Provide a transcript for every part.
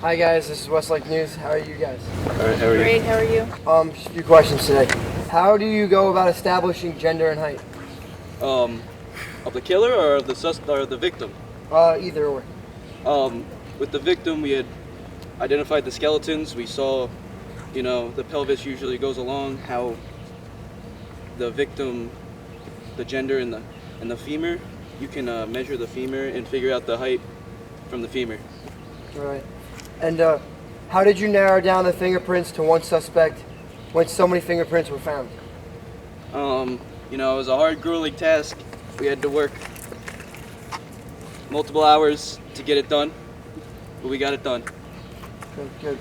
Hi guys, this is Westlake News. How are you guys? Alright, how are you? Great, how are you? Just a few questions today. How do you go about establishing gender and height? Of the killer or of the victim? Either or. With the victim, we had identified the skeletons. We saw, the pelvis usually goes along, how the victim, the gender and the femur, you can measure the femur and figure out the height from the femur. Right. And how did you narrow down the fingerprints to one suspect when so many fingerprints were found? It was a hard, grueling task. We had to work multiple hours to get it done, but we got it done. Good.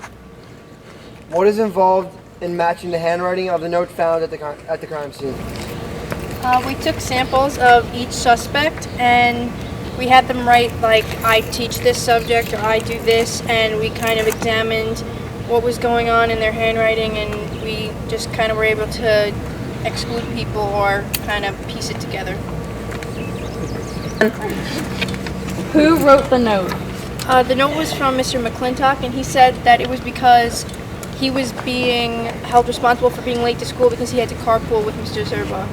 What is involved in matching the handwriting of the note found at the crime scene? We took samples of each suspect and we had them write like, I teach this subject or I do this, and we kind of examined what was going on in their handwriting, and we just kind of were able to exclude people or kind of piece it together. Who wrote the note? The note was from Mr. McClintock, and he said that it was because he was being held responsible for being late to school because he had to carpool with Mr. Zerba.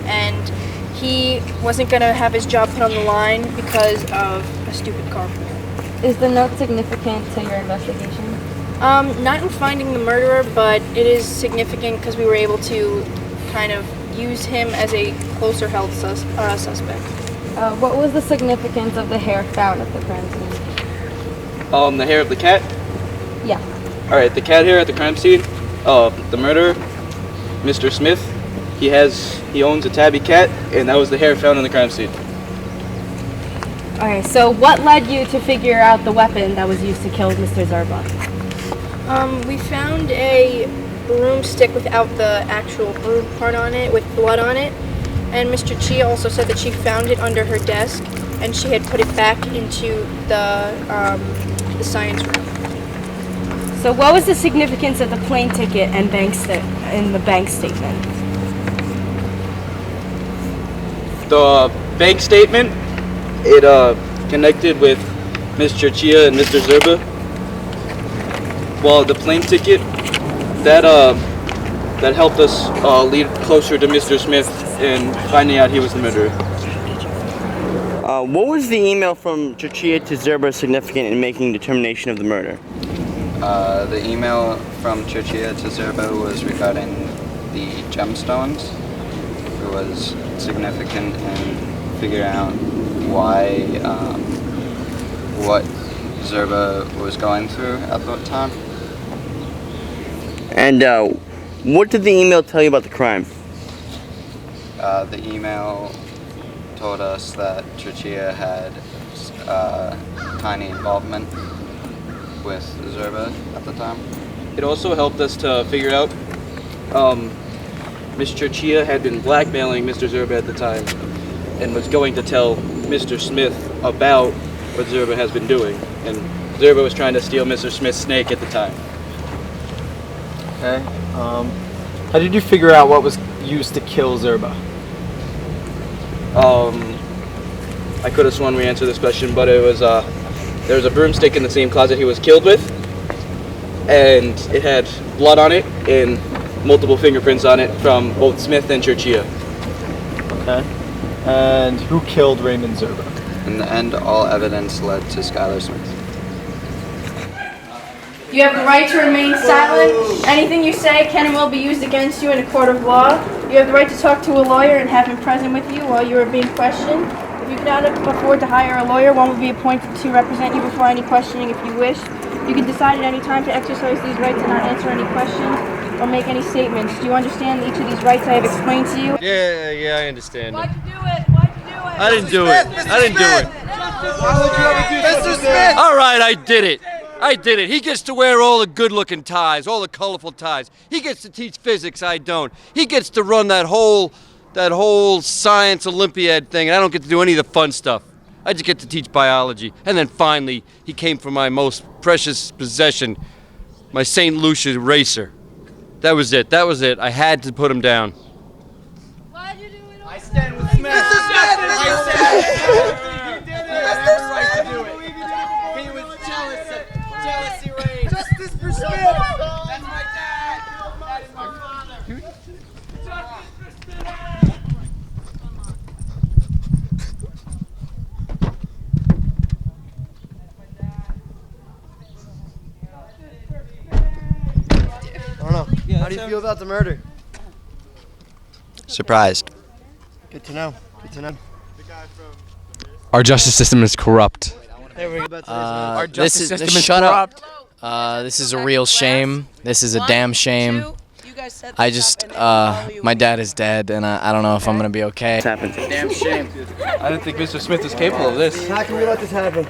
And he wasn't going to have his job put on the line because of a stupid carpool. Is the note significant to your investigation? Not in finding the murderer, but it is significant because we were able to kind of use him as a closer held suspect. What was the significance of the hair found at the crime scene? The hair of the cat? Yeah. Alright, the cat hair at the crime scene. The murderer, Mr. Smith, he owns a tabby cat, and that was the hair found in the crime scene. Okay, so what led you to figure out the weapon that was used to kill Mr. Zerba? We found a broomstick without the actual broom part on it, with blood on it. And Mr. Chia also said that she found it under her desk, and she had put it back into the science room. So what was the significance of the plane ticket and in the bank statement? The bank statement, it connected with Mr. Chia and Mr. Zerba. While the plane ticket, that helped us lead closer to Mr. Smith and finding out he was the murderer. What was the email from Chia to Zerba significant in making determination of the murder? The email from Chia to Zerba was regarding the gemstones. It was significant in figuring out what Zerba was going through at that time. And what did the email tell you about the crime? The email told us that Chia had tiny involvement with Zerba at the time. It also helped us to figure out Mr. Chia had been blackmailing Mr. Zerba at the time and was going to tell Mr. Smith about what Zerba has been doing. And Zerba was trying to steal Mr. Smith's snake at the time. Okay. How did you figure out what was used to kill Zerba? I could have sworn we answered this question, but it was there was a broomstick in the same closet he was killed with, and it had blood on it and multiple fingerprints on it from both Smith and Chia. Okay. And who killed Raymond Zerba? In the end, all evidence led to Skylar Smith. You have the right to remain silent. Anything you say can and will be used against you in a court of law. You have the right to talk to a lawyer and have him present with you while you are being questioned. If you cannot afford to hire a lawyer, one will be appointed to represent you before any questioning if you wish. You can decide at any time to exercise these rights and not answer any questions or make any statements. Do you understand each of these rights I have explained to you? Yeah, I understand. Why'd you do it? Why'd you do it? I didn't do it. I didn't do it. Why would you ever do that? Mr. Smith! All right, I did it. He gets to wear all the good-looking ties, all the colorful ties. He gets to teach physics, I don't. He gets to run that whole science Olympiad thing, and I don't get to do any of the fun stuff. I just get to teach biology. And then finally, he came for my most precious possession, my St. Lucia racer. That was it. I had to put him down. Why'd you do it? I stand with Smith. Mr. Smith! I stand with Smith. He did it. I have the right to do it. He was jealous. Jealousy do you feel about the murder? Surprised. Good to know. Good to know. Our justice system is corrupt. This is shut up. This is a real shame. This is a damn shame. I just, my dad is dead, and I don't know if I'm gonna be okay. Happens. Damn shame. I didn't think Mr. Smith was capable of this. How can we let this happen?